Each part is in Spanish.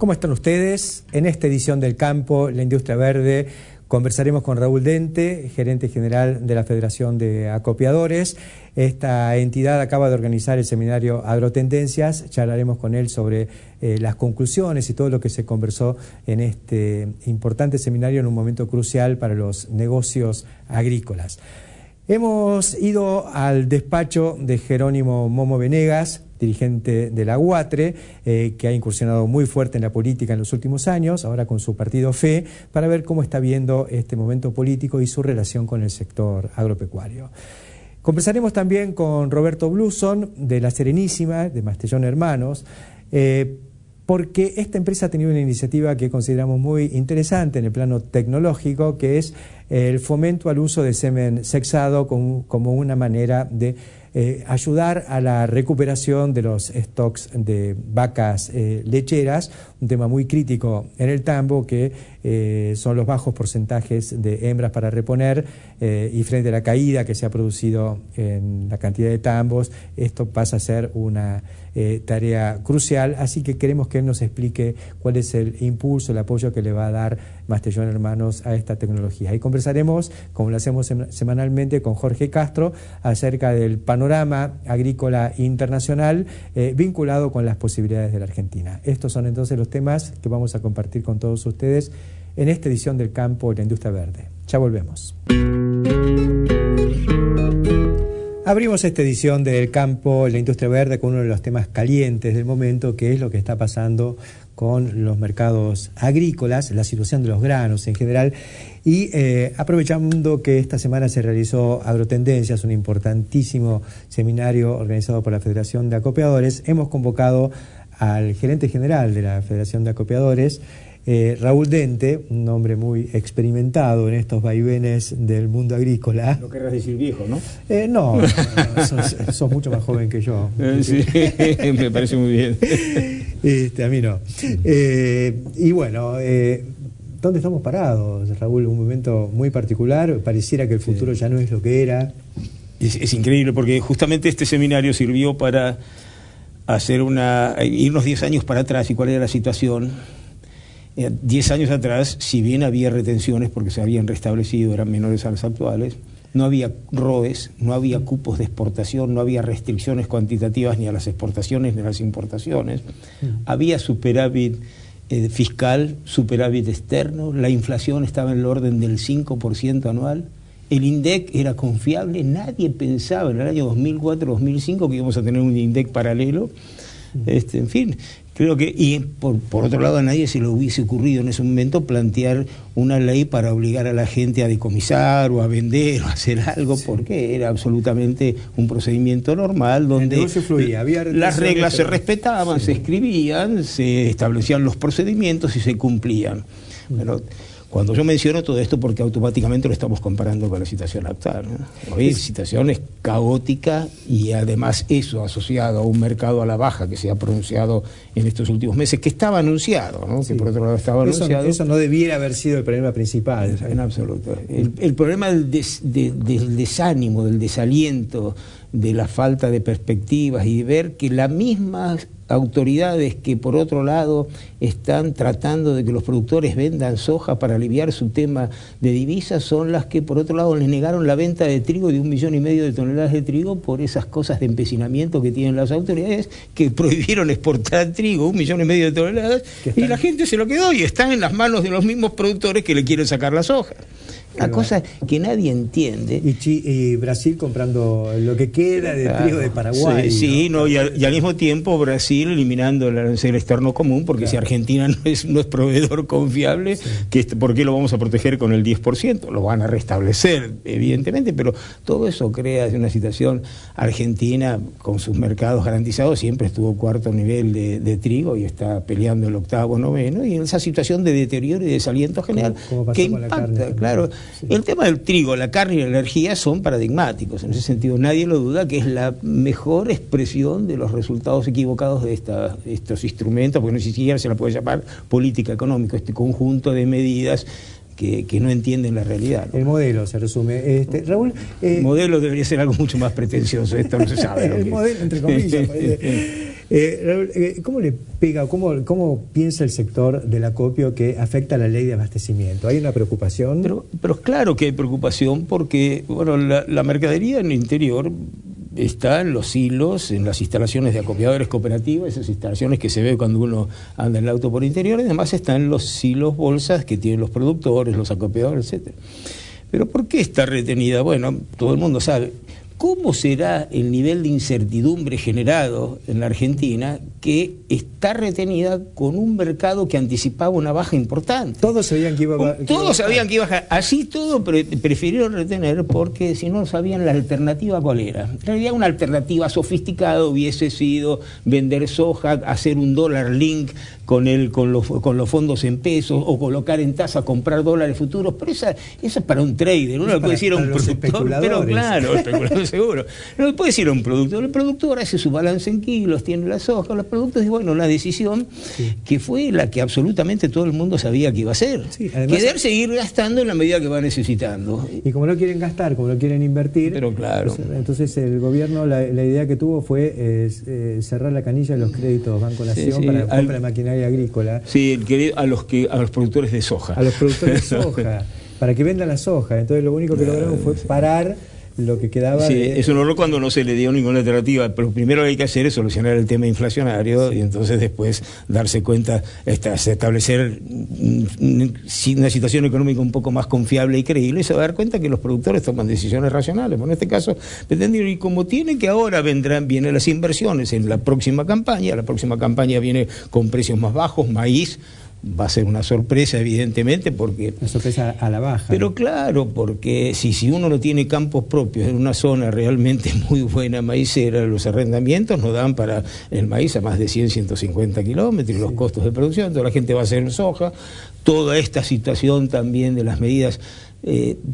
¿Cómo están ustedes? En esta edición del Campo, la Industria Verde, conversaremos con Raúl Dente, gerente general de la Federación de Acopiadores. Esta entidad acaba de organizar el seminario Agrotendencias. Charlaremos con él sobre las conclusiones y todo lo que se conversó en este importante seminario en un momento crucial para los negocios agrícolas. Hemos ido al despacho de Jerónimo Momo Venegas, dirigente de la UATRE, que ha incursionado muy fuerte en la política en los últimos años, ahora con su partido FE, para ver cómo está viendo este momento político y su relación con el sector agropecuario. Conversaremos también con Roberto Bluson, de La Serenísima, de Mastellón Hermanos, porque esta empresa ha tenido una iniciativa que consideramos muy interesante en el plano tecnológico, que es el fomento al uso de semen sexado como una manera de ayudar a la recuperación de los stocks de vacas lecheras, un tema muy crítico en el tambo, que son los bajos porcentajes de hembras para reponer, y frente a la caída que se ha producido en la cantidad de tambos, esto pasa a ser una tarea crucial, así que queremos que él nos explique cuál es el impulso, el apoyo que le va a dar Mastellón Hermanos a esta tecnología. Y conversaremos, como lo hacemos semanalmente, con Jorge Castro acerca del panorama agrícola internacional vinculado con las posibilidades de la Argentina. Estos son entonces los temas que vamos a compartir con todos ustedes en esta edición del Campo de la Industria Verde. Ya volvemos. Abrimos esta edición del Campo de la Industria Verde con uno de los temas calientes del momento, que es lo que está pasando con los mercados agrícolas, la situación de los granos en general, y aprovechando que esta semana se realizó Agrotendencias, un importantísimo seminario organizado por la Federación de Acopiadores, hemos convocado al gerente general de la Federación de Acopiadores, Raúl Dente, un hombre muy experimentado en estos vaivenes del mundo agrícola. No querrás decir viejo, ¿no? No, sos mucho más joven que yo. Sí, me parece muy bien. A mí no. Y bueno, ¿dónde estamos parados, Raúl? Un momento muy particular, pareciera que el futuro ya no es lo que era. Es increíble, porque justamente este seminario sirvió para hacer irnos 10 años para atrás y cuál era la situación. 10 años atrás, si bien había retenciones porque se habían restablecido, eran menores a las actuales, no había ROEs, no había cupos de exportación, no había restricciones cuantitativas ni a las exportaciones ni a las importaciones, había superávit fiscal, superávit externo, la inflación estaba en el orden del 5% anual, el INDEC era confiable, nadie pensaba en el año 2004-2005 que íbamos a tener un INDEC paralelo, en fin. Creo que, y por otro lado, a nadie se le hubiese ocurrido en ese momento plantear una ley para obligar a la gente a decomisar o a vender o a hacer algo, porque era absolutamente un procedimiento normal donde las reglas se respetaban, se escribían, se establecían los procedimientos y se cumplían. Pero cuando yo menciono todo esto, porque automáticamente lo estamos comparando con la situación actual, ¿no? Hoy la situación es caótica y además eso asociado a un mercado a la baja que se ha pronunciado en estos últimos meses, que estaba anunciado, ¿no? Sí. Que por otro lado estaba anunciado. Eso no debiera haber sido el problema principal. En absoluto. El problema del desánimo, del desaliento, de la falta de perspectivas y de ver que las mismas autoridades que por otro lado están tratando de que los productores vendan soja para aliviar su tema de divisas son las que por otro lado les negaron la venta de trigo de 1,5 millones de toneladas de trigo por esas cosas de empecinamiento que tienen las autoridades que prohibieron exportar trigo, 1,5 millones de toneladas, y la gente se lo quedó y está en las manos de los mismos productores que le quieren sacar la soja. Una cosa que nadie entiende. Y Brasil comprando lo que queda de trigo de Paraguay. Sí, ¿no? Y al mismo tiempo Brasil eliminando el arancel externo común, porque si Argentina no es proveedor confiable, ¿por qué lo vamos a proteger con el 10%? Lo van a restablecer, evidentemente, pero todo eso crea una situación. Argentina, con sus mercados garantizados, siempre estuvo cuarto nivel de trigo y está peleando el octavo, noveno, y en esa situación de deterioro y desaliento general que impacta, claro. Sí. El tema del trigo, la carne y la energía son paradigmáticos. En ese sentido, nadie lo duda que es la mejor expresión de los resultados equivocados de estos instrumentos, porque no siquiera se la puede llamar política económica, este conjunto de medidas que no entienden la realidad, ¿no? El modelo se resume. Raúl, el modelo debería ser algo mucho más pretencioso, esto no se sabe. El modelo, entre comillas. ¿Cómo le pega, cómo piensa el sector del acopio que afecta a la ley de abastecimiento? ¿Hay una preocupación? Pero claro que hay preocupación porque bueno, la mercadería en el interior está en los silos, en las instalaciones de acopiadores cooperativas, esas instalaciones que se ve cuando uno anda en el auto por interior, y además están en los silos bolsas que tienen los productores, los acopiadores, etc. Pero ¿por qué está retenida? Bueno, todo el mundo sabe. ¿Cómo será el nivel de incertidumbre generado en la Argentina que está retenida con un mercado que anticipaba una baja importante? Todos sabían que iba a bajar. Todos sabían que iba a bajar. Así todo prefirieron retener porque si no sabían la alternativa cuál era. En realidad una alternativa sofisticada hubiese sido vender soja, hacer un dólar link con los fondos en pesos o colocar en tasa, comprar dólares futuros, pero esa es para un trader, uno le puede decir a un productor, pero claro, especulador seguro, no le puede decir a un productor, el productor hace su balance en kilos, tiene la soja, los productos, y bueno, la decisión que fue la que absolutamente todo el mundo sabía que iba a hacer, querer seguir gastando en la medida que va necesitando. Y como no quieren gastar, como no quieren invertir, pero claro. Entonces el gobierno, la idea que tuvo fue cerrar la canilla de los créditos Banco Nación para la compra de maquinaria agrícola. Sí, a los productores de soja. A los productores de soja, para que vendan la soja. Entonces lo único que lograron fue parar lo que quedaba. Sí, es un horror cuando no se le dio ninguna alternativa, pero primero lo que hay que hacer es solucionar el tema inflacionario y entonces después darse cuenta, establecer una situación económica un poco más confiable y creíble, y se va a dar cuenta que los productores toman decisiones racionales. Bueno, en este caso, y como tiene que ahora vienen las inversiones en la próxima campaña viene con precios más bajos, maíz, va a ser una sorpresa, evidentemente, porque... Una sorpresa a la baja. Pero claro, porque si uno no tiene campos propios en una zona realmente muy buena maicera, los arrendamientos no dan para el maíz a más de 100, 150 kilómetros, los costos de producción, toda la gente va a hacer soja. Toda esta situación también de las medidas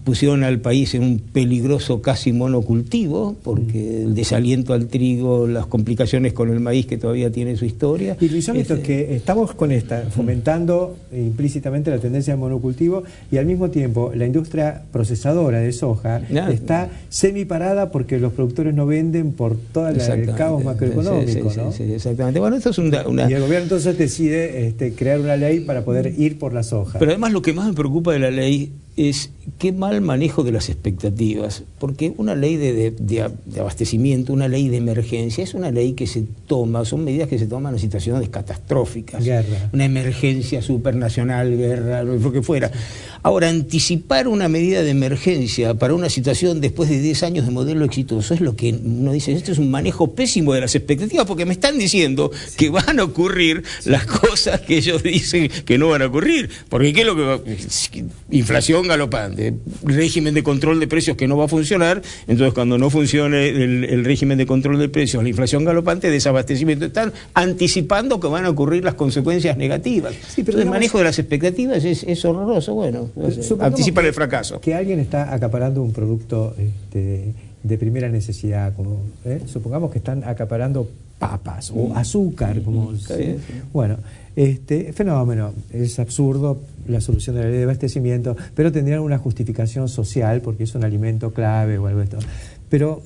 pusieron al país en un peligroso casi monocultivo, porque el desaliento al trigo, las complicaciones con el maíz que todavía tiene su historia. Y Luis, esto es que estamos con fomentando implícitamente la tendencia al monocultivo, y al mismo tiempo la industria procesadora de soja está semiparada porque los productores no venden por todo el caos macroeconómico, ¿no? Sí, exactamente. Bueno, esto es Y el gobierno entonces decide crear una ley para poder ir por la soja. Pero además lo que más me preocupa de la ley es qué mal manejo de las expectativas, porque una ley de abastecimiento, una ley de emergencia, es una ley que se toma, son medidas que se toman en situaciones catastróficas, guerra, una emergencia supernacional, guerra, lo que fuera. Ahora, anticipar una medida de emergencia para una situación después de 10 años de modelo exitoso es lo que uno dice, esto es un manejo pésimo de las expectativas, porque me están diciendo que van a ocurrir las cosas que ellos dicen que no van a ocurrir, porque ¿qué es lo que va? Inflación galopante, régimen de control de precios que no va a funcionar, entonces cuando no funcione el régimen de control de precios, la inflación galopante, desabastecimiento, están anticipando que van a ocurrir las consecuencias negativas. Sí, pero el manejo de las expectativas es horroroso, bueno, anticipan el fracaso. Que alguien está acaparando un producto de primera necesidad, como supongamos que están acaparando papas o azúcar, como bueno, fenómeno, es absurdo la solución de la ley de abastecimiento, pero tendrían una justificación social porque es un alimento clave o algo de esto. Pero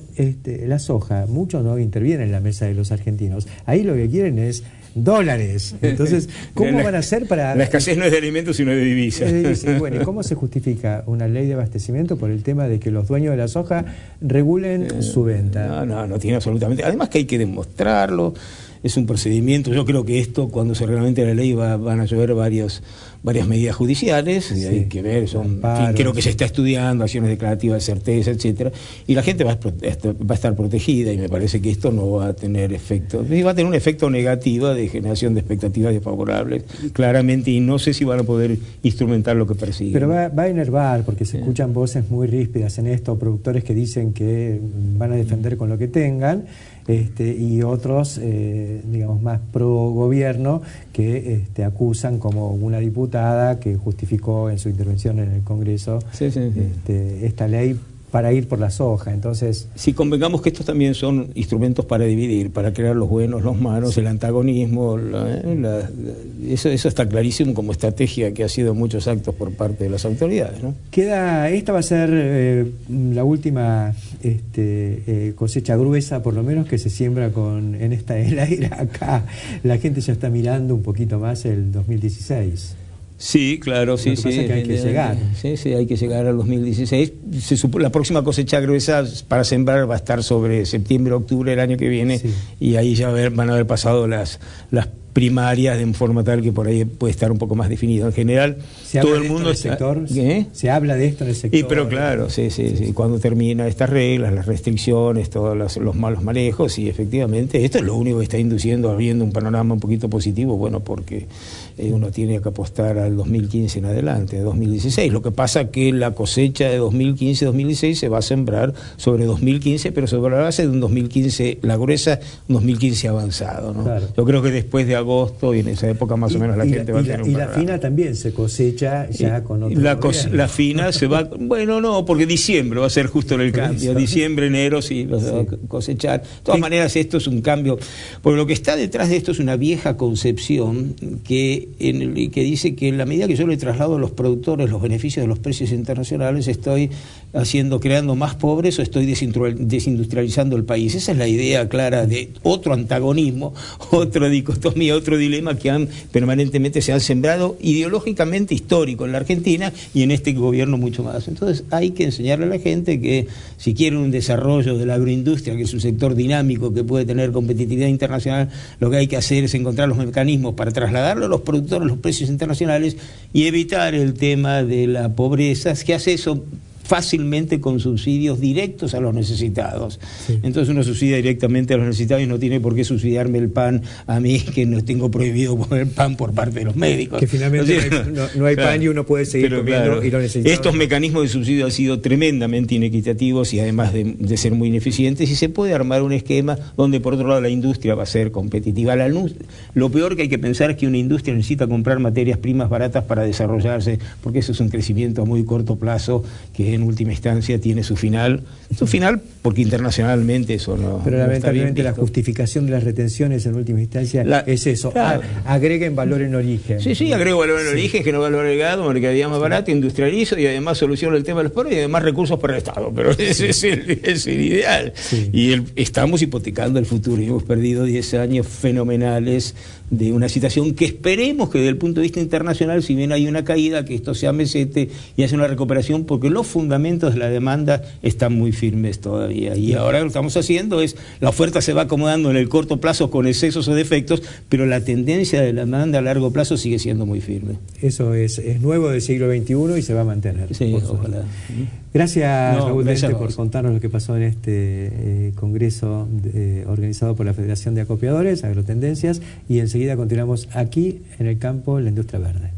la soja, muchos no intervienen en la mesa de los argentinos. Ahí lo que quieren es dólares. Entonces, ¿cómo van a hacer para...? La escasez no es de alimentos, sino de divisas. Bueno, ¿y cómo se justifica una ley de abastecimiento por el tema de que los dueños de la soja regulen su venta? No tiene absolutamente... Además que hay que demostrarlo, es un procedimiento. Yo creo que esto, cuando se reglamente la ley, van a llover varias medidas judiciales, y hay que ver, creo que se está estudiando, acciones declarativas de certeza, etcétera, y la gente va a estar protegida, y me parece que esto no va a tener efecto, va a tener un efecto negativo de generación de expectativas desfavorables, claramente, y no sé si van a poder instrumentar lo que persiguen. Pero va a enervar, porque se escuchan voces muy ríspidas en esto, productores que dicen que van a defender con lo que tengan, y otros, digamos, más pro gobierno, que acusan, como una diputada que justificó en su intervención en el Congreso esta ley para ir por la soja. Entonces, si convengamos que estos también son instrumentos para dividir, para crear los buenos, los malos, el antagonismo, eso está clarísimo como estrategia que ha sido muchos actos por parte de las autoridades, ¿no? esta va a ser la última cosecha gruesa, por lo menos, que se siembra en esta era acá. La gente ya está mirando un poquito más el 2016. Sí, claro, sí, sí. Que hay que llegar. Sí, hay que llegar al 2016. La próxima cosecha gruesa para sembrar va a estar sobre septiembre, octubre del año que viene, sí. Y ahí ya van a haber pasado las primarias de forma tal que por ahí puede estar un poco más definido. En general, todo el mundo se habla de esto en el sector. Pero claro, sí. Cuando termina estas reglas, las restricciones, todos los malos manejos, y efectivamente esto es lo único que está induciendo, habiendo un panorama un poquito positivo, bueno, porque uno tiene que apostar al 2015 en adelante, a 2016. Lo que pasa es que la cosecha de 2015-2016 se va a sembrar sobre 2015, pero sobre la base de un 2015, la gruesa, un 2015 avanzado, ¿no? Claro. Yo creo que después de agosto y en esa época más o menos la gente va a tener un panorama. Y la fina también se cosecha ya con otro la fina se va, bueno, no, porque diciembre va a ser justo en el cambio, diciembre, enero sí los va a cosechar. De todas maneras, esto es un cambio, porque lo que está detrás de esto es una vieja concepción que dice que en la medida que yo le traslado a los productores los beneficios de los precios internacionales, estoy creando más pobres o estoy desindustrializando el país. Esa es la idea clara de otro antagonismo, otra dicotomía, otro dilema que permanentemente se han sembrado ideológicamente histórico en la Argentina y en este gobierno mucho más. Entonces hay que enseñarle a la gente que si quieren un desarrollo de la agroindustria, que es un sector dinámico que puede tener competitividad internacional, lo que hay que hacer es encontrar los mecanismos para trasladarlo a los productores los precios internacionales y evitar el tema de la pobreza, que hace eso fácilmente con subsidios directos a los necesitados. Sí. Entonces uno subsidia directamente a los necesitados y no tiene por qué subsidiarme el pan a mí, que no tengo prohibido poner pan por parte de los médicos. Que finalmente no hay pan y uno puede seguir comiendo, claro, y lo necesita. Estos mecanismos de subsidio han sido tremendamente inequitativos y además de ser muy ineficientes, y se puede armar un esquema donde por otro lado la industria va a ser competitiva. Lo peor que hay que pensar es que una industria necesita comprar materias primas baratas para desarrollarse, porque eso es un crecimiento a muy corto plazo que en última instancia tiene su final porque internacionalmente eso no. Pero lamentablemente la justificación de las retenciones en última instancia es eso, claro. Agreguen valor en origen. Sí, agrego valor en origen, genero valor agregado, mercadería más barata, industrializo y además soluciono el tema de los pobres y además recursos para el Estado, pero ese es el ideal. Sí. Y estamos hipotecando el futuro y hemos perdido 10 años fenomenales de una situación que esperemos que desde el punto de vista internacional, si bien hay una caída, que esto se amesete y hace una recuperación, porque los fundamentos de la demanda están muy firmes todavía. Y ahora lo que estamos haciendo es, la oferta se va acomodando en el corto plazo con excesos o defectos, pero la tendencia de la demanda a largo plazo sigue siendo muy firme. Eso es nuevo del siglo XXI y se va a mantener. Sí, ojalá. Gracias, Raúl Dente, por contarnos lo que pasó en este congreso organizado por la Federación de Acopiadores, Agrotendencias, y enseguida continuamos aquí en el campo, la industria verde.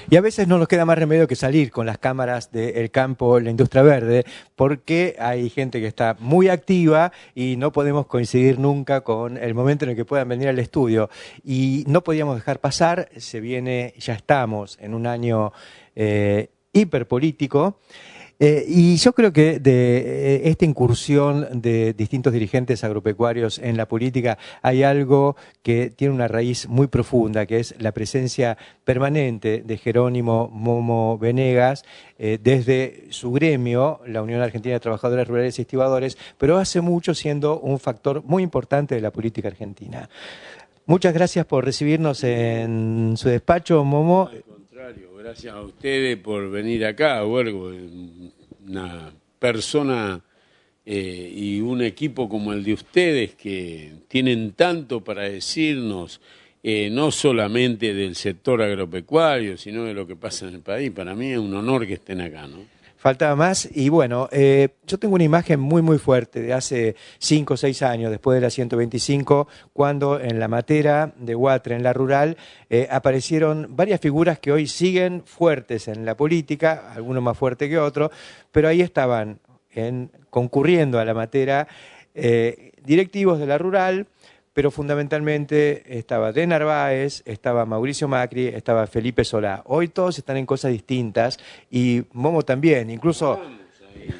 Y a veces no nos queda más remedio que salir con las cámaras del campo, la industria verde, porque hay gente que está muy activa y no podemos coincidir nunca con el momento en el que puedan venir al estudio. Y no podíamos dejar pasar, ya estamos en un año hiperpolítico. Y yo creo que de esta incursión de distintos dirigentes agropecuarios en la política hay algo que tiene una raíz muy profunda, que es la presencia permanente de Jerónimo Momo Venegas desde su gremio, la Unión Argentina de Trabajadores Rurales y Estibadores, pero hace mucho siendo un factor muy importante de la política argentina. Muchas gracias por recibirnos en su despacho, Momo. Gracias a ustedes por venir acá, Huergo, una persona y un equipo como el de ustedes que tienen tanto para decirnos, no solamente del sector agropecuario, sino de lo que pasa en el país. Para mí es un honor que estén acá, ¿no? Faltaba más y bueno, yo tengo una imagen muy fuerte de hace 5 o 6 años, después de la 125, cuando en la matera de Huatre, en la rural, aparecieron varias figuras que hoy siguen fuertes en la política, algunos más fuertes que otros, pero ahí estaban concurriendo a la matera directivos de la rural, pero fundamentalmente estaba De Narváez, estaba Mauricio Macri, estaba Felipe Solá. Hoy todos están en cosas distintas y Momo también, incluso...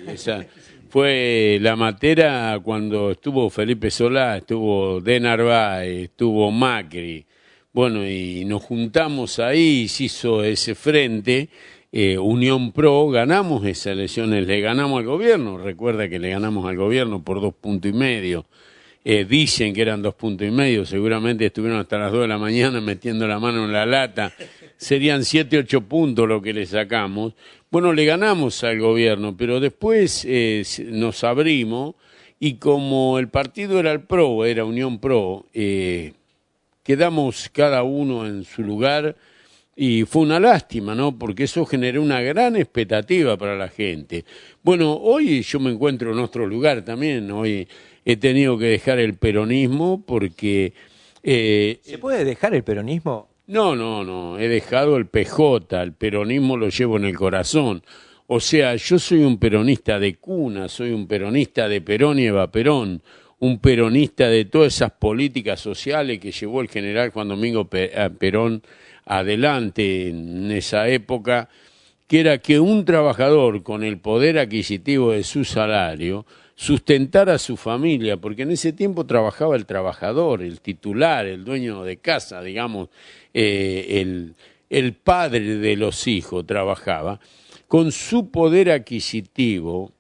Esa fue la matera cuando estuvo Felipe Solá, estuvo De Narváez, estuvo Macri. Bueno, y nos juntamos ahí, se hizo ese frente, Unión Pro, ganamos esas elecciones, le ganamos al gobierno. Recuerda que le ganamos al gobierno por 2,5 puntos. Dicen que eran 2,5 puntos, seguramente estuvieron hasta las 2 de la mañana metiendo la mano en la lata. Serían 7, 8 puntos lo que le sacamos. Bueno, le ganamos al gobierno, pero después nos abrimos y como el partido era el PRO, era Unión Pro, quedamos cada uno en su lugar y fue una lástima, ¿no? Porque eso generó una gran expectativa para la gente. Bueno, hoy yo me encuentro en otro lugar también, hoy he tenido que dejar el peronismo porque... ¿Se puede dejar el peronismo? No, he dejado el PJ, el peronismo lo llevo en el corazón. O sea, yo soy un peronista de cuna, soy un peronista de Perón y Eva Perón, un peronista de todas esas políticas sociales que llevó el general Juan Domingo Perón adelante en esa época, que era que un trabajador con el poder adquisitivo de su salario sustentar a su familia, porque en ese tiempo trabajaba el trabajador, el titular, el dueño de casa, digamos, el padre de los hijos trabajaba, con su poder adquisitivo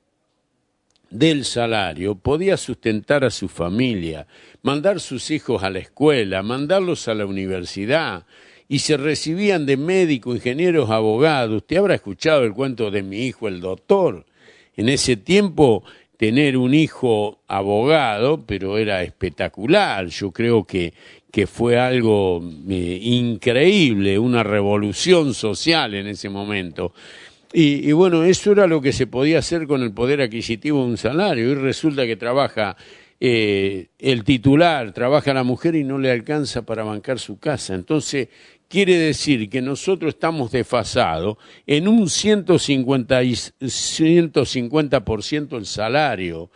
del salario podía sustentar a su familia, mandar sus hijos a la escuela, mandarlos a la universidad, y se recibían de médicos, ingenieros, abogados. Usted habrá escuchado el cuento de mi hijo el doctor. En ese tiempo tener un hijo abogado, pero era espectacular. Yo creo que fue algo increíble, una revolución social en ese momento. Y bueno, eso era lo que se podía hacer con el poder adquisitivo de un salario. Y resulta que trabaja el titular, trabaja la mujer y no le alcanza para bancar su casa. Entonces, quiere decir que nosotros estamos desfasados en un 150% el salario.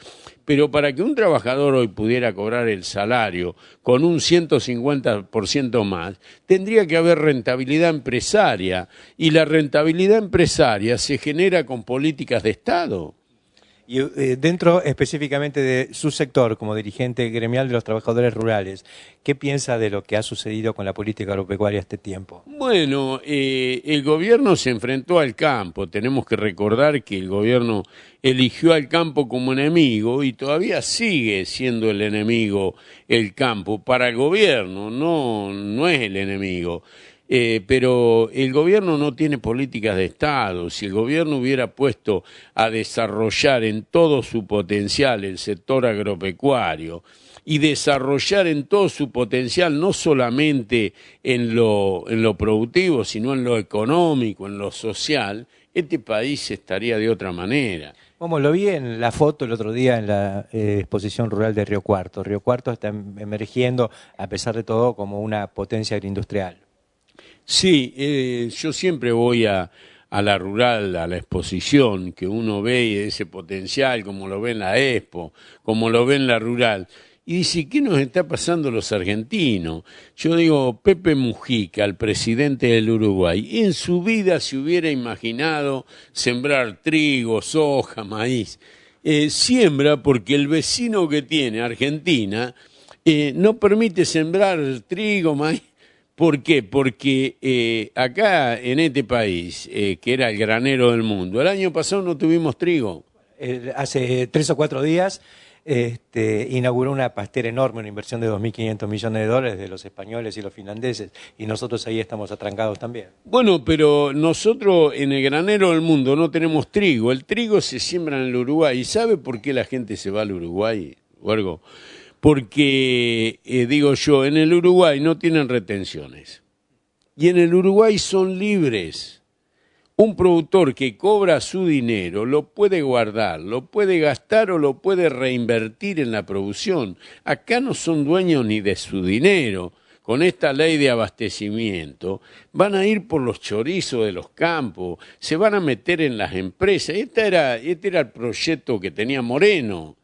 Pero para que un trabajador hoy pudiera cobrar el salario con un 150% más, tendría que haber rentabilidad empresaria. Y la rentabilidad empresaria se genera con políticas de Estado. Y dentro específicamente de su sector, como dirigente gremial de los trabajadores rurales, ¿qué piensa de lo que ha sucedido con la política agropecuaria este tiempo? Bueno, el gobierno se enfrentó al campo. Tenemos que recordar que el gobierno eligió al campo como enemigo y todavía sigue siendo el enemigo el campo. Para el gobierno no es el enemigo. Pero el gobierno no tiene políticas de Estado. Si el gobierno hubiera puesto a desarrollar en todo su potencial el sector agropecuario y desarrollar en todo su potencial no solamente en lo productivo, sino en lo económico, en lo social, este país estaría de otra manera. Como lo vi en la foto el otro día en la exposición rural de Río Cuarto. Río Cuarto está emergiendo, a pesar de todo, como una potencia agroindustrial. Sí, yo siempre voy a la rural, a la exposición, que uno ve ese potencial, como lo ve en la Expo, como lo ve en la rural, y dice, ¿qué nos está pasando a los argentinos? Yo digo, Pepe Mujica, el presidente del Uruguay, en su vida se hubiera imaginado sembrar trigo, soja, maíz. Siembra porque el vecino que tiene, Argentina, no permite sembrar trigo, maíz. ¿Por qué? Porque acá en este país, que era el granero del mundo, el año pasado no tuvimos trigo. Hace 3 o 4 días inauguró una pastera enorme, una inversión de 2.500 millones de dólares de los españoles y los finlandeses, y nosotros ahí estamos atrancados también. Bueno, pero nosotros en el granero del mundo no tenemos trigo. El trigo se siembra en el Uruguay. ¿Y sabe por qué la gente se va al Uruguay, Huergo? Porque, digo yo, en el Uruguay no tienen retenciones y en el Uruguay son libres. Un productor que cobra su dinero lo puede guardar, lo puede gastar o lo puede reinvertir en la producción. Acá no son dueños ni de su dinero. Con esta ley de abastecimiento van a ir por los chorizos de los campos, se van a meter en las empresas. Este era el proyecto que tenía Moreno.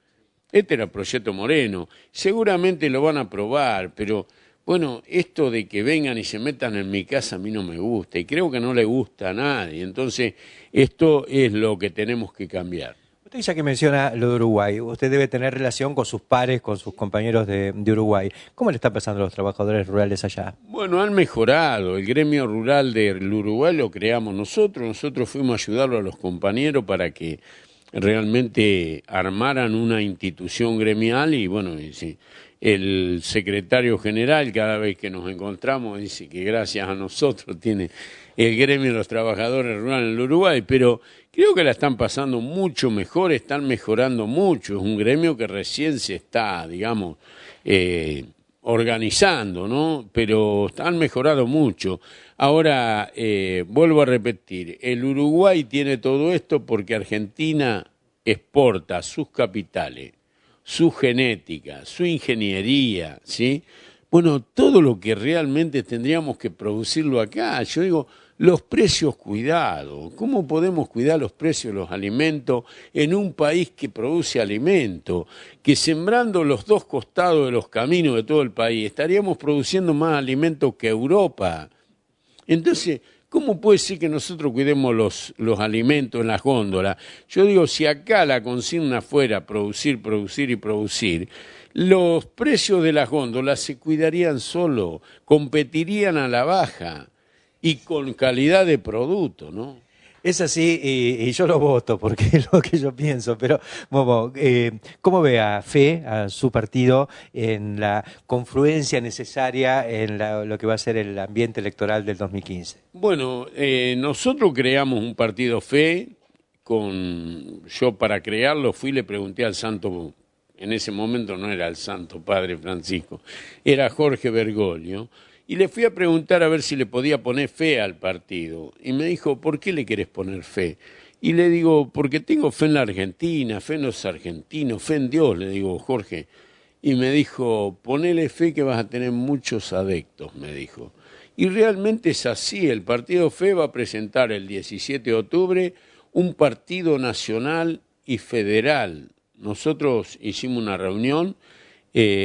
Este era el proyecto Moreno. Seguramente lo van a aprobar, pero bueno, esto de que vengan y se metan en mi casa a mí no me gusta y creo que no le gusta a nadie. Entonces, esto es lo que tenemos que cambiar. Usted ya que menciona lo de Uruguay, usted debe tener relación con sus pares, con sus compañeros de Uruguay. ¿Cómo le está pasando a los trabajadores rurales allá? Bueno, han mejorado. El gremio rural del Uruguay lo creamos nosotros. Nosotros fuimos a ayudarlo a los compañeros para que realmente armaran una institución gremial y bueno, el secretario general cada vez que nos encontramos dice que gracias a nosotros tiene el gremio de los trabajadores rurales en el Uruguay, pero creo que la están pasando mucho mejor, están mejorando mucho, es un gremio que recién se está, digamos, organizando, ¿no? Pero han mejorado mucho. Ahora, vuelvo a repetir, el Uruguay tiene todo esto porque Argentina exporta sus capitales, su genética, su ingeniería, ¿sí? Bueno, todo lo que realmente tendríamos que producirlo acá. Yo digo, los precios, cuidado. ¿Cómo podemos cuidar los precios de los alimentos en un país que produce alimentos? Que sembrando los dos costados de los caminos de todo el país estaríamos produciendo más alimentos que Europa. Entonces, ¿cómo puede ser que nosotros cuidemos los alimentos en las góndolas? Yo digo, si acá la consigna fuera producir, producir y producir, los precios de las góndolas se cuidarían solo, competirían a la baja y con calidad de producto, ¿no? Es así y yo lo voto porque es lo que yo pienso, pero Momo, ¿cómo ve a FE, a su partido, en la confluencia necesaria en lo que va a ser el ambiente electoral del 2015? Bueno, nosotros creamos un partido FE, yo para crearlo fui y le pregunté al santo, en ese momento no era el santo padre Francisco, era Jorge Bergoglio, y le fui a preguntar a ver si le podía poner fe al partido. Y me dijo, ¿por qué le querés poner fe? Y le digo, porque tengo fe en la Argentina, fe en los argentinos, fe en Dios, le digo, Jorge. Y me dijo, ponele fe que vas a tener muchos adeptos, me dijo. Y realmente es así, el partido FE va a presentar el 17 de octubre un partido nacional y federal. Nosotros hicimos una reunión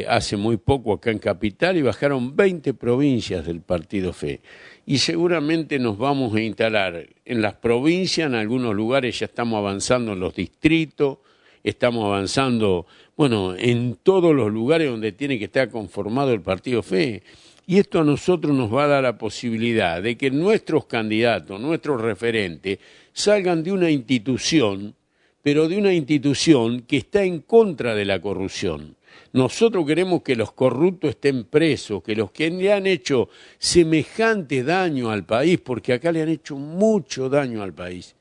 hace muy poco acá en Capital y bajaron 20 provincias del partido FE. Y seguramente nos vamos a instalar en las provincias, en algunos lugares ya estamos avanzando en los distritos, estamos avanzando, bueno, en todos los lugares donde tiene que estar conformado el partido FE. Y esto a nosotros nos va a dar la posibilidad de que nuestros candidatos, nuestros referentes, salgan de una institución, pero de una institución que está en contra de la corrupción. Nosotros queremos que los corruptos estén presos, que los que le han hecho semejante daño al país, porque acá le han hecho mucho daño al país.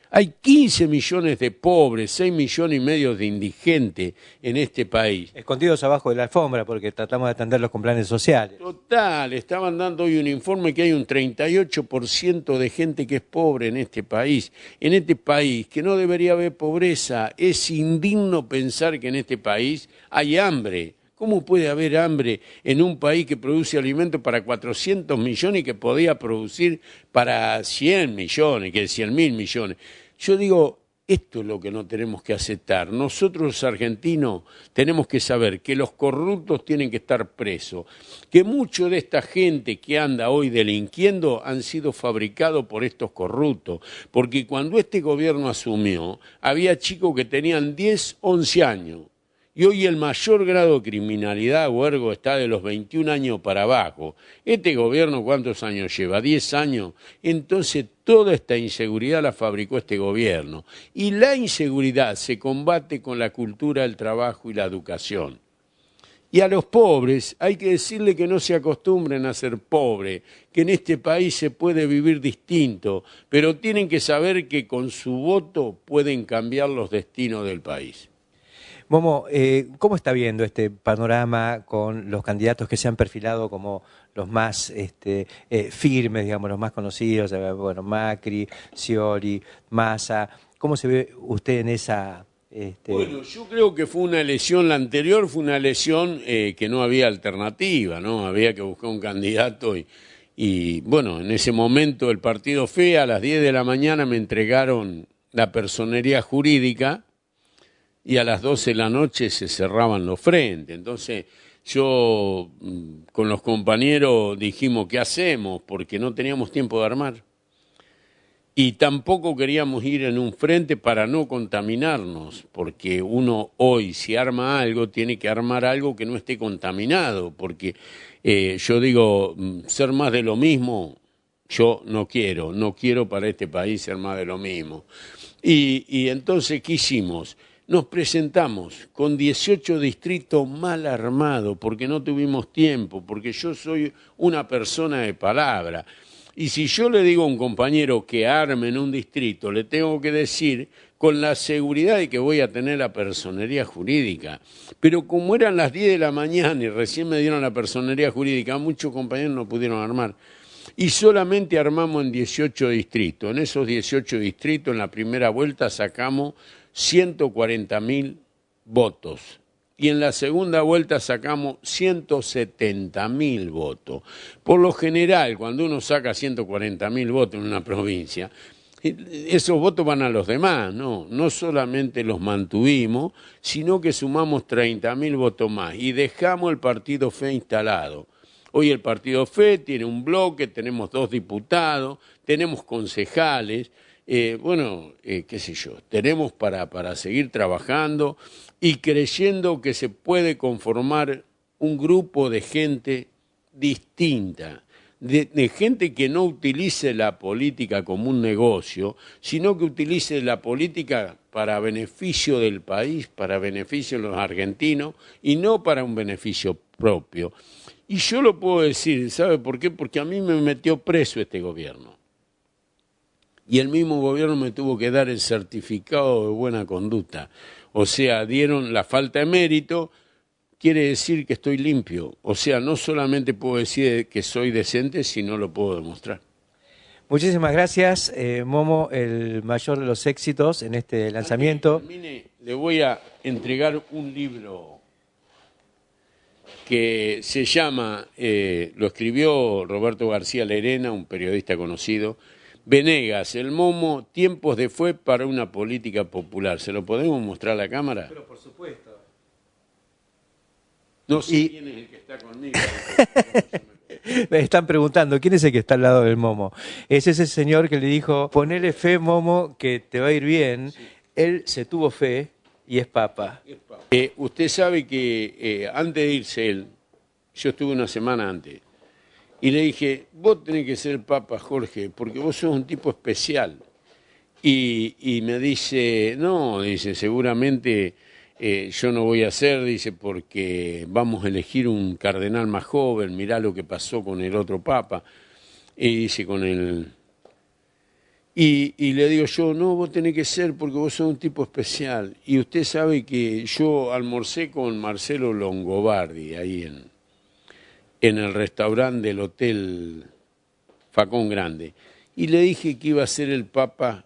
Hay 15 millones de pobres, 6 millones y medio de indigentes en este país. Escondidos abajo de la alfombra porque tratamos de atenderlos con planes sociales. Total, estaban dando hoy un informe que hay un 38% de gente que es pobre en este país. En este país que no debería haber pobreza, es indigno pensar que en este país hay hambre. ¿Cómo puede haber hambre en un país que produce alimentos para 400 millones y que podía producir para 100 millones, que 100.000 millones? Yo digo, esto es lo que no tenemos que aceptar. Nosotros los argentinos tenemos que saber que los corruptos tienen que estar presos, que mucho de esta gente que anda hoy delinquiendo han sido fabricados por estos corruptos, porque cuando este gobierno asumió, había chicos que tenían 10, 11 años. Y hoy el mayor grado de criminalidad, Huergo, está de los 21 años para abajo. Este gobierno, ¿cuántos años lleva? 10 años. Entonces, toda esta inseguridad la fabricó este gobierno. Y la inseguridad se combate con la cultura del trabajo y la educación. Y a los pobres hay que decirle que no se acostumbren a ser pobres, que en este país se puede vivir distinto, pero tienen que saber que con su voto pueden cambiar los destinos del país. Momo, ¿cómo está viendo este panorama con los candidatos que se han perfilado como los más firmes, digamos, los más conocidos? Bueno, Macri, Scioli, Massa. ¿Cómo se ve usted en esa...? Bueno, yo creo que fue una elección, la anterior fue una elección que no había alternativa, ¿no? Había que buscar un candidato y bueno, en ese momento el partido FE a las 10 de la mañana me entregaron la personería jurídica. y a las 12 de la noche se cerraban los frentes. Entonces yo con los compañeros dijimos, ¿qué hacemos? Porque no teníamos tiempo de armar. Y tampoco queríamos ir en un frente para no contaminarnos, porque uno hoy si arma algo tiene que armar algo que no esté contaminado, porque yo digo, ser más de lo mismo, yo no quiero para este país ser más de lo mismo. Y entonces, ¿qué hicimos? Nos presentamos con 18 distritos mal armados, porque no tuvimos tiempo, porque yo soy una persona de palabra. Y si yo le digo a un compañero que arme en un distrito, le tengo que decir con la seguridad de que voy a tener la personería jurídica. Pero como eran las 10 de la mañana y recién me dieron la personería jurídica, muchos compañeros no pudieron armar. Y solamente armamos en 18 distritos. En esos 18 distritos, en la primera vuelta, sacamos 140.000 votos. Y en la segunda vuelta sacamos 170.000 votos. Por lo general, cuando uno saca 140.000 votos en una provincia, esos votos van a los demás, no solamente los mantuvimos, sino que sumamos 30.000 votos más y dejamos el Partido Fe instalado. Hoy el Partido Fe tiene un bloque, tenemos 2 diputados, tenemos concejales, qué sé yo, tenemos para seguir trabajando y creyendo que se puede conformar un grupo de gente distinta, de gente que no utilice la política como un negocio, sino que utilice la política para beneficio del país, para beneficio de los argentinos y no para un beneficio propio. Y yo lo puedo decir, ¿sabe por qué? Porque a mí me metió preso este gobierno. Y el mismo gobierno me tuvo que dar el certificado de buena conducta. O sea, dieron la falta de mérito, quiere decir que estoy limpio. O sea, no solamente puedo decir que soy decente, sino lo puedo demostrar. Muchísimas gracias, Momo, el mayor de los éxitos en este lanzamiento. Antes que termine, le voy a entregar un libro que se llama, lo escribió Roberto García Lerena, un periodista conocido, Venegas, el Momo, tiempos de fue para una política popular. ¿Se lo podemos mostrar a la cámara? Pero por supuesto. No sé quién es el que está conmigo. Me están preguntando, ¿quién es el que está al lado del Momo? Es ese señor que le dijo, ponele fe, Momo, que te va a ir bien. Sí. Él se tuvo fe y es papa. Usted sabe que antes de irse él, yo estuve una semana antes, y le dije, vos tenés que ser papa, Jorge, porque vos sos un tipo especial. Y me dice, no, dice, seguramente yo no voy a ser, dice, porque vamos a elegir un cardenal más joven, mirá lo que pasó con el otro papa. Y dice, con el... Y le digo yo, no, vos tenés que ser porque vos sos un tipo especial. Y usted sabe que yo almorcé con Marcelo Longobardi ahí en el restaurante del Hotel Facón Grande. Y le dije que iba a ser el Papa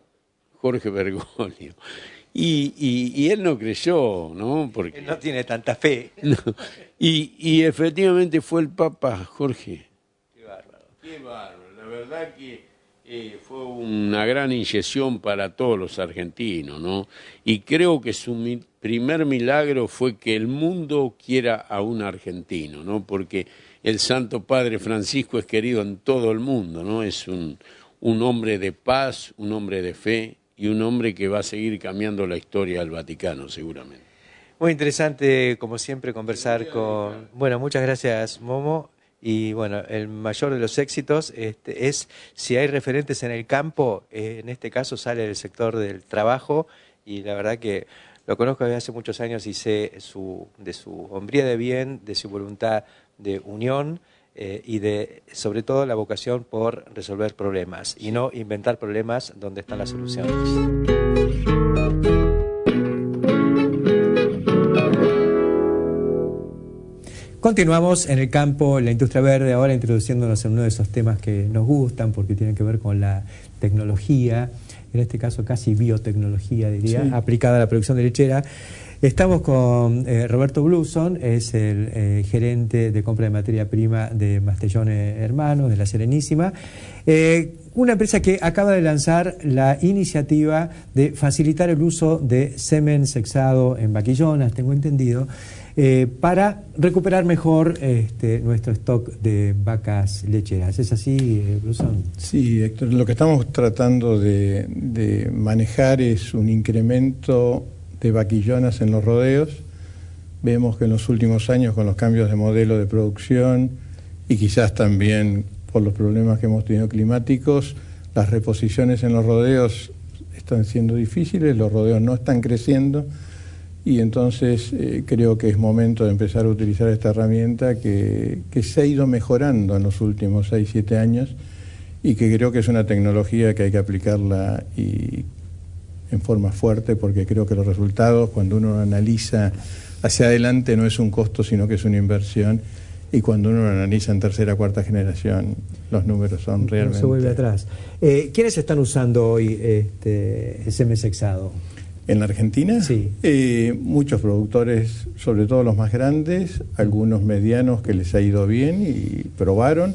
Jorge Bergoglio. Y él no creyó, ¿no? Porque él no tiene tanta fe. No. Y efectivamente fue el Papa Jorge. Qué bárbaro. Qué bárbaro. La verdad que fue una gran inyección para todos los argentinos, ¿no? Y creo que su primer milagro fue que el mundo quiera a un argentino, ¿no? Porque el Santo Padre Francisco es querido en todo el mundo, ¿no? Es un hombre de paz, un hombre de fe y un hombre que va a seguir cambiando la historia del Vaticano, seguramente. Muy interesante, como siempre, conversar con... Bueno, muchas gracias, Momo. Y bueno, el mayor de los éxitos es si hay referentes en el campo, en este caso sale del sector del trabajo y la verdad que lo conozco desde hace muchos años y sé de su hombría de bien, de su voluntad de unión y de sobre todo la vocación por resolver problemas y no inventar problemas donde están las soluciones. Continuamos en el campo, en la industria verde, ahora introduciéndonos en uno de esos temas que nos gustan porque tienen que ver con la tecnología, en este caso casi biotecnología, diría, sí, aplicada a la producción de lechera. Estamos con Roberto Bluson, es el gerente de compra de materia prima de Mastellone Hermanos, de La Serenísima. una empresa que acaba de lanzar la iniciativa de facilitar el uso de semen sexado en vaquillonas, tengo entendido, para recuperar mejor nuestro stock de vacas lecheras. ¿Es así, Brusón? Sí, Héctor, lo que estamos tratando de manejar es un incremento de vaquillonas en los rodeos. Vemos que en los últimos años, con los cambios de modelo de producción y quizás también por los problemas que hemos tenido climáticos, las reposiciones en los rodeos están siendo difíciles, los rodeos no están creciendo, y entonces creo que es momento de empezar a utilizar esta herramienta que se ha ido mejorando en los últimos 6-7 años y que creo que es una tecnología que hay que aplicarla y en forma fuerte, porque creo que los resultados, cuando uno analiza hacia adelante, no es un costo sino que es una inversión, y cuando uno lo analiza en tercera o cuarta generación los números son realmente... No se vuelve atrás. ¿Quiénes están usando hoy el semen sexado? ¿En la Argentina? Sí. Muchos productores, sobre todo los más grandes, algunos medianos que les ha ido bien y probaron,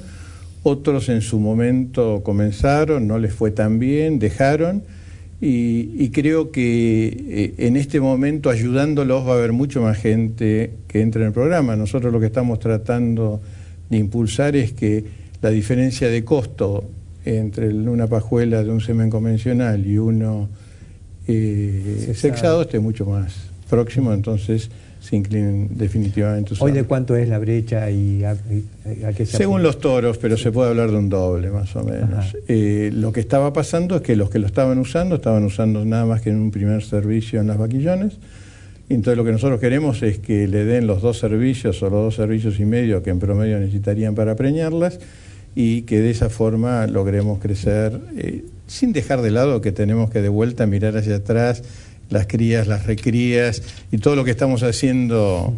otros en su momento comenzaron, no les fue tan bien, dejaron, y creo que en este momento, ayudándolos, va a haber mucho más gente que entre en el programa. Nosotros lo que estamos tratando de impulsar es que la diferencia de costo entre una pajuela de un semen convencional y uno sexado esté mucho más próximo, entonces se inclinen definitivamente. ¿Hoy de cuánto es la brecha y a qué se Según los toros, pero se puede hablar de un doble más o menos. Lo que estaba pasando es que los que lo estaban usando nada más que en un primer servicio en las vaquillones. Entonces lo que nosotros queremos es que le den los 2 servicios o los 2 servicios y medio que en promedio necesitarían para preñarlas, y que de esa forma logremos crecer, sin dejar de lado que tenemos que de vuelta mirar hacia atrás las crías, las recrías y todo lo que estamos haciendo,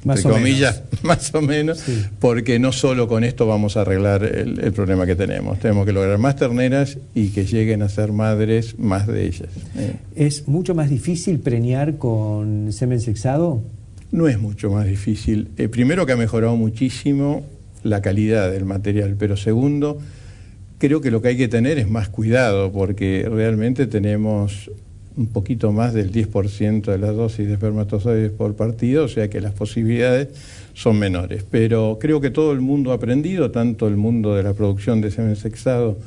más entre o comillas, menos. más o menos, Sí. Porque no solo con esto vamos a arreglar el problema que tenemos. Tenemos que lograr más terneras y que lleguen a ser madres más de ellas. ¿Es mucho más difícil preñar con semen sexado? No es mucho más difícil. Primero, que ha mejorado muchísimo la calidad del material, pero segundo, creo que lo que hay que tener es más cuidado, porque realmente tenemos un poquito más del 10% de la dosis de espermatozoides por partido, o sea que las posibilidades son menores. Pero creo que todo el mundo ha aprendido, tanto el mundo de la producción de semen sexado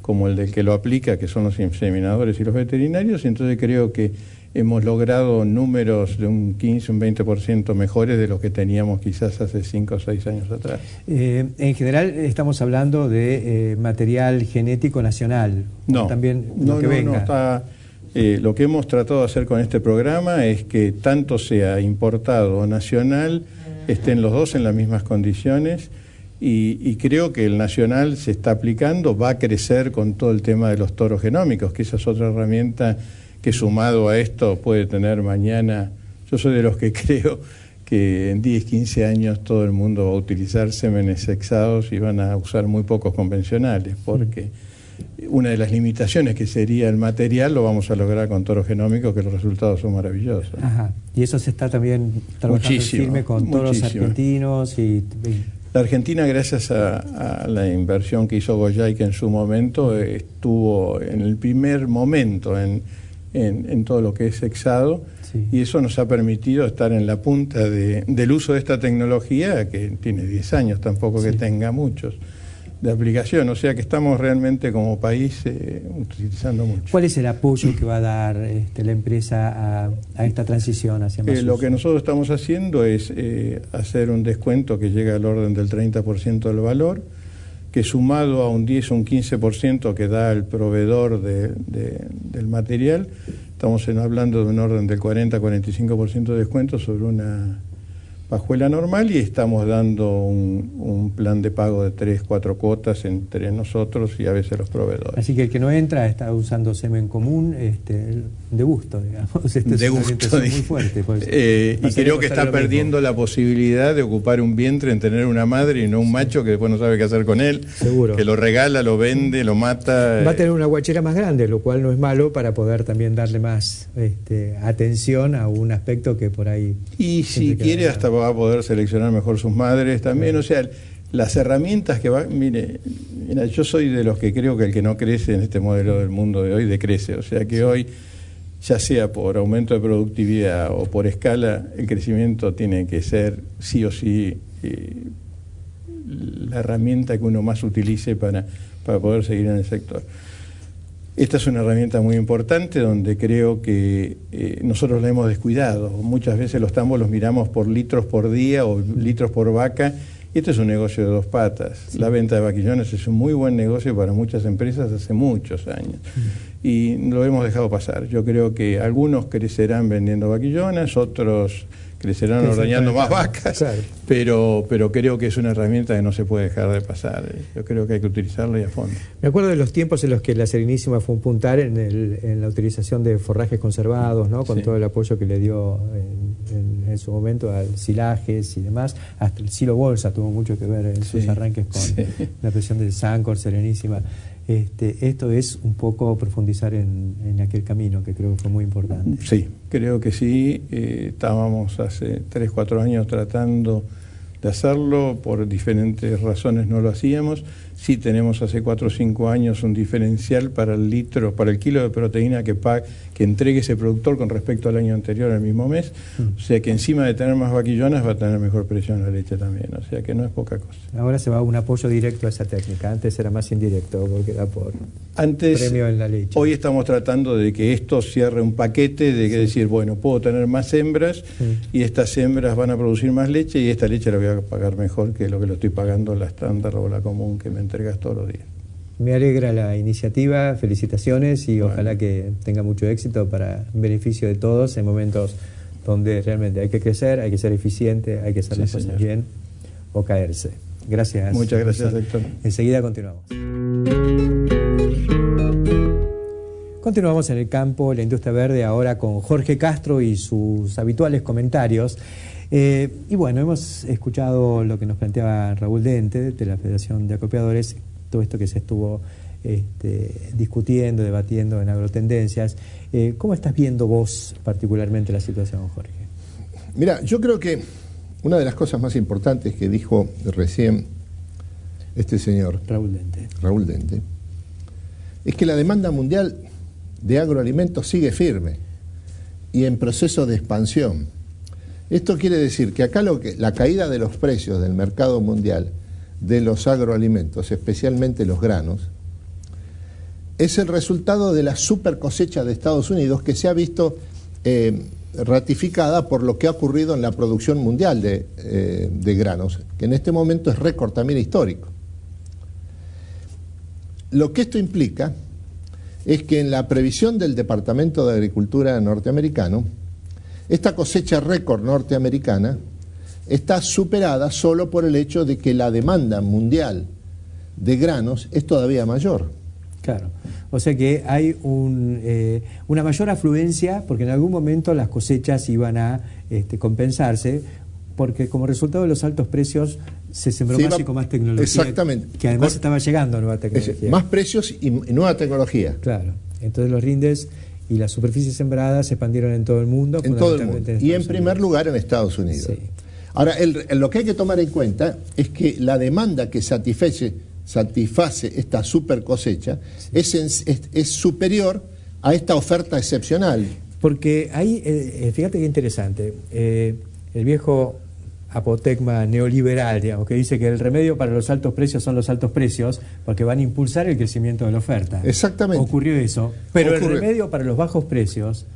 como el del que lo aplica, que son los inseminadores y los veterinarios, y entonces creo que hemos logrado números de un 15, un 20% mejores de los que teníamos quizás hace 5 o 6 años atrás. En general estamos hablando de material genético nacional. No, también lo que venga. Lo que hemos tratado de hacer con este programa es que tanto sea importado o nacional, estén los dos en las mismas condiciones, y creo que el nacional se está aplicando, va a crecer con todo el tema de los toros genómicos, que esa es otra herramienta que, sumado a esto, puede tener mañana. Yo soy de los que creo que en 10, 15 años todo el mundo va a utilizar semenes sexados y van a usar muy pocos convencionales, porque una de las limitaciones, que sería el material, lo vamos a lograr con toros genómicos, que los resultados son maravillosos. Ajá. Y eso se está también trabajando firme con toros argentinos y... La Argentina, gracias a la inversión que hizo Goyay, que en su momento estuvo en el primer momento en todo lo que es sexado, sí. Y eso nos ha permitido estar en la punta del uso de esta tecnología, que tiene 10 años, tampoco sí, que tenga muchos, de aplicación. O sea que estamos realmente como país utilizando mucho. ¿Cuál es el apoyo que va a dar la empresa a esta transición hacia más Lo que nosotros estamos haciendo es hacer un descuento que llega al orden del 30% del valor, que sumado a un 10 o un 15% que da el proveedor del material, estamos hablando de un orden del 40-45% de descuento sobre una pajuela normal, y estamos dando un plan de pago de 3-4 cuotas entre nosotros y a veces los proveedores. Así que el que no entra está usando semen común de gusto, digamos. De gusto. Muy fuerte, pues. Y creo que está perdiendo la posibilidad de ocupar un vientre en tener una madre y no un macho que después no sabe qué hacer con él. Seguro. Que lo regala, lo vende, lo mata. Va a tener una guachera más grande, lo cual no es malo para poder también darle más atención a un aspecto que por ahí... Y si quiere hasta va a poder seleccionar mejor sus madres también. O sea, las herramientas que va... Mira, yo soy de los que creo que el que no crece en este modelo del mundo de hoy decrece. O sea que hoy, ya sea por aumento de productividad o por escala, el crecimiento tiene que ser sí o sí la herramienta que uno más utilice para poder seguir en el sector. Esta es una herramienta muy importante donde creo que nosotros la hemos descuidado. Muchas veces los tambos los miramos por litros por día o litros por vaca, y esto es un negocio de dos patas. Sí. La venta de vaquillones es un muy buen negocio para muchas empresas hace muchos años. Y lo hemos dejado pasar. Yo creo que algunos crecerán vendiendo vaquillones, otros crecerán ordeñando más vacas, claro. pero creo que es una herramienta que no se puede dejar de pasar. Yo creo que hay que utilizarla y a fondo. Me acuerdo de los tiempos en los que la Serenísima fue un puntal en la utilización de forrajes conservados, ¿no? Con todo el apoyo que le dio en su momento al silajes y demás. Hasta el silo bolsa tuvo mucho que ver en sus arranques con la presión del Sancor, Serenísima. Esto es un poco profundizar en aquel camino que creo que fue muy importante. Sí, creo que sí. Estábamos hace 3, 4 años tratando de hacerlo, por diferentes razones no lo hacíamos. Sí tenemos hace 4 o 5 años un diferencial para el litro, para el kilo de proteína que entregue ese productor con respecto al año anterior al mismo mes. O sea que encima de tener más vaquillonas va a tener mejor precio en la leche también. O sea que no es poca cosa. Ahora se va un apoyo directo a esa técnica. Antes era más indirecto porque era por premio en la leche. Hoy estamos tratando de que esto cierre un paquete de que decir, bueno, puedo tener más hembras y estas hembras van a producir más leche y esta leche la voy a pagar mejor que lo que lo estoy pagando la estándar o la común que me entregas todos los días. Me alegra la iniciativa, felicitaciones y ojalá que tenga mucho éxito para beneficio de todos en momentos donde realmente hay que crecer, hay que ser eficiente, hay que hacer las cosas bien o caerse. Gracias. Muchas gracias, Héctor. Enseguida continuamos. Continuamos en el campo, la industria verde, ahora con Jorge Castro y sus habituales comentarios. Y bueno, hemos escuchado lo que nos planteaba Raúl Dente de la Federación de Acopiadores, todo esto que se estuvo discutiendo, debatiendo en Agrotendencias. ¿Cómo estás viendo vos particularmente la situación, Jorge? Mira, yo creo que una de las cosas más importantes que dijo recién este señor, Raúl Dente, es que la demanda mundial de agroalimentos sigue firme y en proceso de expansión. Esto quiere decir que acá la caída de los precios del mercado mundial de los agroalimentos, especialmente los granos, es el resultado de la super cosecha de Estados Unidos que se ha visto ratificada por lo que ha ocurrido en la producción mundial de granos, que en este momento es récord también histórico. Lo que esto implica es que en la previsión del Departamento de Agricultura norteamericano, esta cosecha récord norteamericana está superada solo por el hecho de que la demanda mundial de granos es todavía mayor. Claro, o sea que hay una mayor afluencia porque en algún momento las cosechas iban a compensarse porque como resultado de los altos precios se sembró más y con más tecnología. Exactamente. Que además estaba llegando nueva tecnología. Más precios y nueva tecnología. Claro, entonces los rindes y las superficies sembradas se expandieron en todo el mundo. En todo el mundo. Y en primer lugar en Estados Unidos. Sí. Ahora, lo que hay que tomar en cuenta es que la demanda que satisface esta super cosecha es superior a esta oferta excepcional. Porque ahí, fíjate qué interesante, el viejo apotegma neoliberal, digamos, que dice que el remedio para los altos precios son los altos precios porque van a impulsar el crecimiento de la oferta. Exactamente. Ocurrió eso, pero el remedio para los bajos precios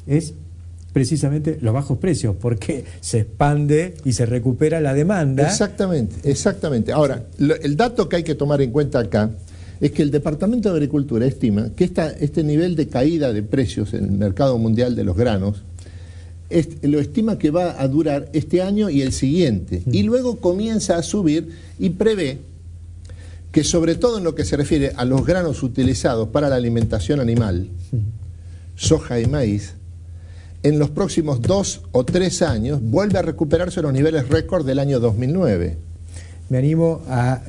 es precisamente los bajos precios, porque se expande y se recupera la demanda. Exactamente, exactamente. Ahora, el dato que hay que tomar en cuenta acá es que el Departamento de Agricultura estima que este nivel de caída de precios en el mercado mundial de los granos lo estima que va a durar este año y el siguiente, y luego comienza a subir y prevé que sobre todo en lo que se refiere a los granos utilizados para la alimentación animal, soja y maíz, en los próximos 2 o 3 años vuelve a recuperarse los niveles récord del año 2009. Me animo a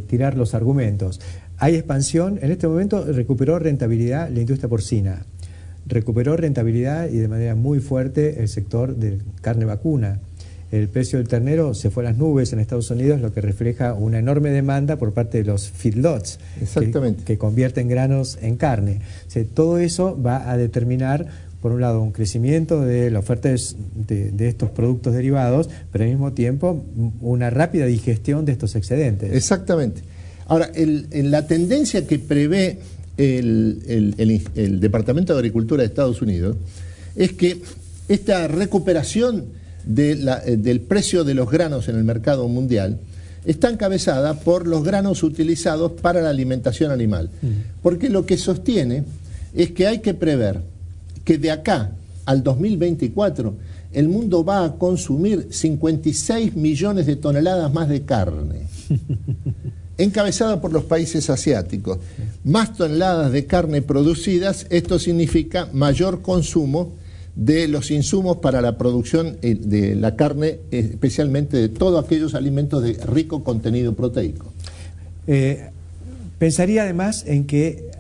tirar los argumentos. Hay expansión, en este momento recuperó rentabilidad la industria porcina, recuperó rentabilidad y de manera muy fuerte el sector de carne vacuna. el precio del ternero se fue a las nubes en Estados Unidos, lo que refleja una enorme demanda por parte de los feedlots, que convierten granos en carne. O sea, todo eso va a determinar, por un lado, un crecimiento de la oferta de estos productos derivados, pero al mismo tiempo una rápida digestión de estos excedentes. Exactamente. Ahora, la tendencia que prevé el Departamento de Agricultura de Estados Unidos es que esta recuperación del precio de los granos en el mercado mundial está encabezada por los granos utilizados para la alimentación animal. Porque lo que sostiene es que hay que prever que de acá al 2024 el mundo va a consumir 56 millones de toneladas más de carne, encabezada por los países asiáticos. Más toneladas de carne producidas, esto significa mayor consumo de los insumos para la producción de la carne, especialmente de todos aquellos alimentos de rico contenido proteico. Pensaría además en que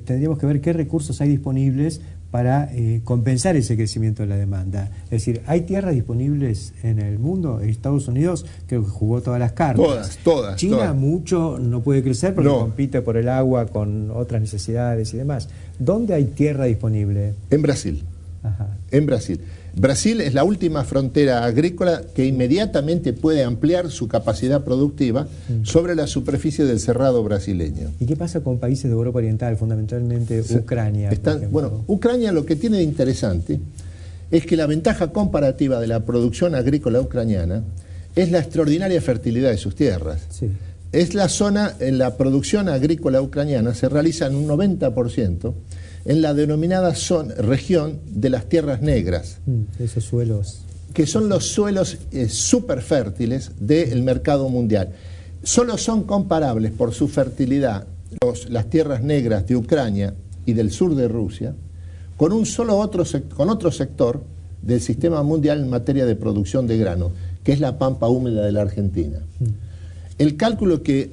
tendríamos que ver qué recursos hay disponibles para compensar ese crecimiento de la demanda. Es decir, ¿hay tierras disponibles en el mundo? Estados Unidos creo que jugó todas las cartas. Todas. China mucho no puede crecer porque compite por el agua con otras necesidades y demás. ¿Dónde hay tierra disponible? En Brasil. Ajá. En Brasil. Brasil es la última frontera agrícola que inmediatamente puede ampliar su capacidad productiva sobre la superficie del cerrado brasileño. ¿Y qué pasa con países de Europa Oriental, fundamentalmente Ucrania? Bueno, Ucrania, lo que tiene de interesante es que la ventaja comparativa de la producción agrícola ucraniana es la extraordinaria fertilidad de sus tierras. Sí. Es la zona, en la producción agrícola ucraniana se realiza en un 90% en la denominada región de las tierras negras. Esos suelos. Que son los suelos súper fértiles del mercado mundial. Solo son comparables por su fertilidad las tierras negras de Ucrania y del sur de Rusia con otro sector del sistema mundial en materia de producción de grano, que es la pampa húmeda de la Argentina. El cálculo que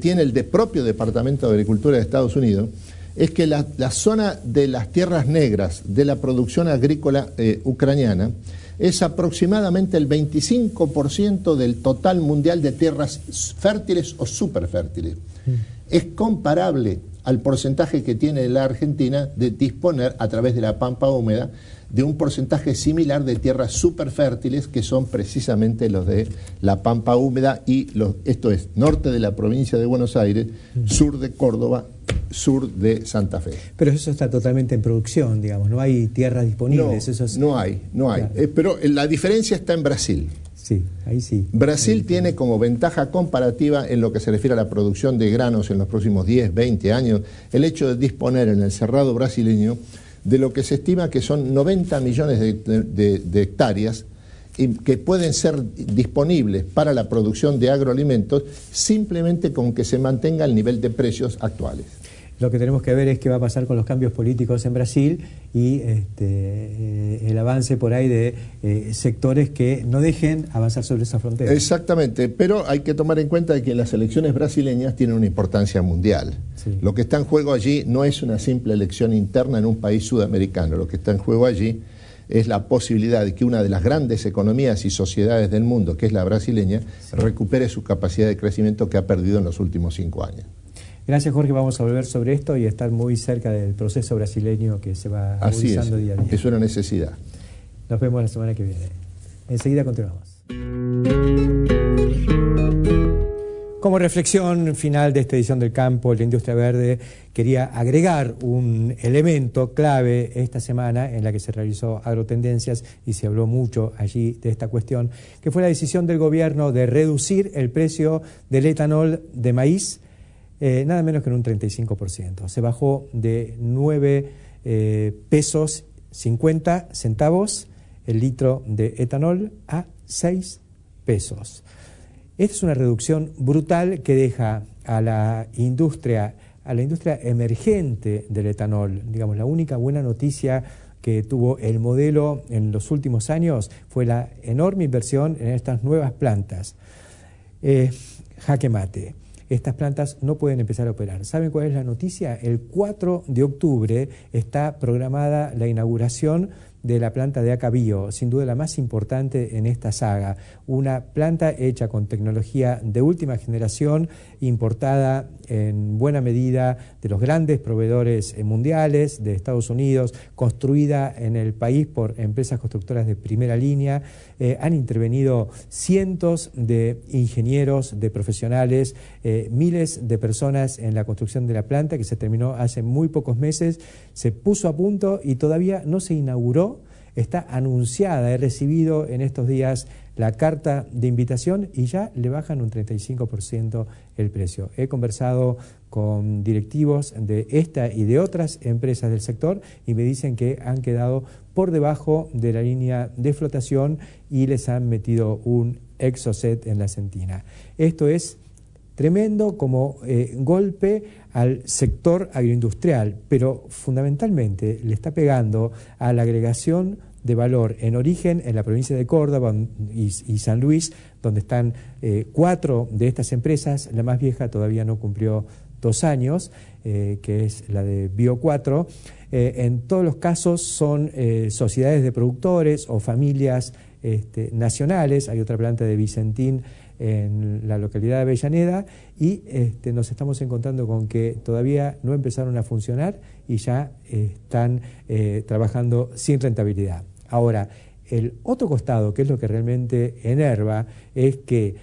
tiene el propio Departamento de Agricultura de Estados Unidos es que la zona de las tierras negras de la producción agrícola ucraniana es aproximadamente el 25% del total mundial de tierras fértiles o superfértiles. Es comparable al porcentaje que tiene la Argentina de disponer, a través de la pampa húmeda, de un porcentaje similar de tierras superfértiles, que son precisamente los de la pampa húmeda y esto es norte de la provincia de Buenos Aires, sur de Córdoba, sur de Santa Fe. Pero eso está totalmente en producción, digamos, no hay tierras disponibles. No hay. Claro. Pero la diferencia está en Brasil. Sí, ahí sí. Brasil tiene como ventaja comparativa en lo que se refiere a la producción de granos en los próximos 10, 20 años, el hecho de disponer en el cerrado brasileño de lo que se estima que son 90 millones de hectáreas y que pueden ser disponibles para la producción de agroalimentos simplemente con que se mantenga el nivel de precios actuales. Lo que tenemos que ver es qué va a pasar con los cambios políticos en Brasil y el avance por ahí de sectores que no dejen avanzar sobre esa frontera. Exactamente, pero hay que tomar en cuenta que las elecciones brasileñas tienen una importancia mundial. Sí. Lo que está en juego allí no es una simple elección interna en un país sudamericano, lo que está en juego allí es la posibilidad de que una de las grandes economías y sociedades del mundo, que es la brasileña, recupere su capacidad de crecimiento que ha perdido en los últimos 5 años. Gracias, Jorge. Vamos a volver sobre esto y estar muy cerca del proceso brasileño que se va agudizando día a día. Es una necesidad. Nos vemos la semana que viene. Enseguida continuamos. Como reflexión final de esta edición del Campo, la Industria Verde, quería agregar un elemento clave esta semana en la que se realizó Agrotendencias y se habló mucho allí de esta cuestión, que fue la decisión del gobierno de reducir el precio del etanol de maíz nada menos que en un 35%. Se bajó de 9 pesos 50 centavos el litro de etanol a 6 pesos. Esta es una reducción brutal que deja a la industria emergente del etanol. Digamos, la única buena noticia que tuvo el modelo en los últimos años fue la enorme inversión en estas nuevas plantas. Jaque mate. Estas plantas no pueden empezar a operar. ¿Saben cuál es la noticia? El 4 de octubre está programada la inauguración de la planta de ACA Bio, sin duda la más importante en esta saga. Una planta hecha con tecnología de última generación, importada en buena medida de los grandes proveedores mundiales de Estados Unidos, construida en el país por empresas constructoras de primera línea. Han intervenido cientos de ingenieros, de profesionales, miles de personas en la construcción de la planta, que se terminó hace muy pocos meses, se puso a punto y todavía no se inauguró. Está anunciada, he recibido en estos días la carta de invitación y ya le bajan un 35% el precio. He conversado con directivos de esta y de otras empresas del sector y me dicen que han quedado por debajo de la línea de flotación y les han metido un exocet en la sentina. Esto es tremendo como golpe al sector agroindustrial, pero fundamentalmente le está pegando a la agregación de valor en origen en la provincia de Córdoba y San Luis, donde están 4 de estas empresas. La más vieja todavía no cumplió 2 años, que es la de Bio 4. En todos los casos son sociedades de productores o familias nacionales. Hay otra planta de Vicentín en la localidad de Avellaneda y nos estamos encontrando con que todavía no empezaron a funcionar y ya están trabajando sin rentabilidad. Ahora, el otro costado, que es lo que realmente enerva, es que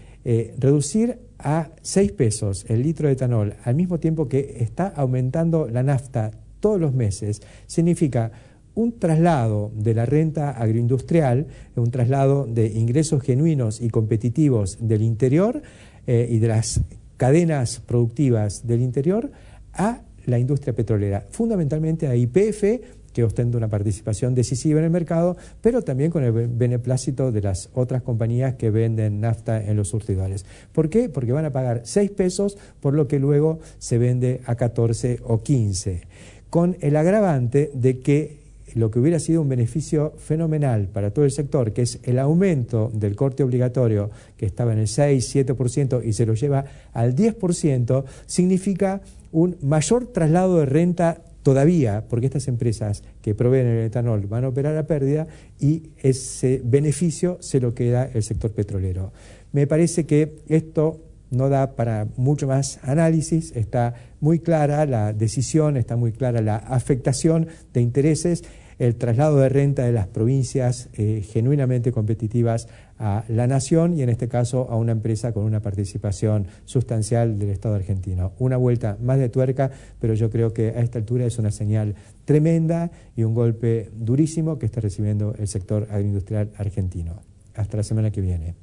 reducir a 6 pesos el litro de etanol al mismo tiempo que está aumentando la nafta todos los meses, significa un traslado de la renta agroindustrial, un traslado de ingresos genuinos y competitivos del interior y de las cadenas productivas del interior a la industria petrolera, fundamentalmente a YPF, que ostenta una participación decisiva en el mercado, pero también con el beneplácito de las otras compañías que venden nafta en los surtidores. ¿Por qué? Porque van a pagar 6 pesos por lo que luego se vende a 14 o 15, con el agravante de que lo que hubiera sido un beneficio fenomenal para todo el sector, que es el aumento del corte obligatorio, que estaba en el 6-7% y se lo lleva al 10%, significa un mayor traslado de renta todavía, porque estas empresas que proveen el etanol van a operar a pérdida y ese beneficio se lo queda el sector petrolero. Me parece que esto no da para mucho más análisis, está muy clara la decisión, está muy clara la afectación de intereses, el traslado de renta de las provincias genuinamente competitivas a la nación y en este caso a una empresa con una participación sustancial del Estado argentino. Una vuelta más de tuerca, pero yo creo que a esta altura es una señal tremenda y un golpe durísimo que está recibiendo el sector agroindustrial argentino. Hasta la semana que viene.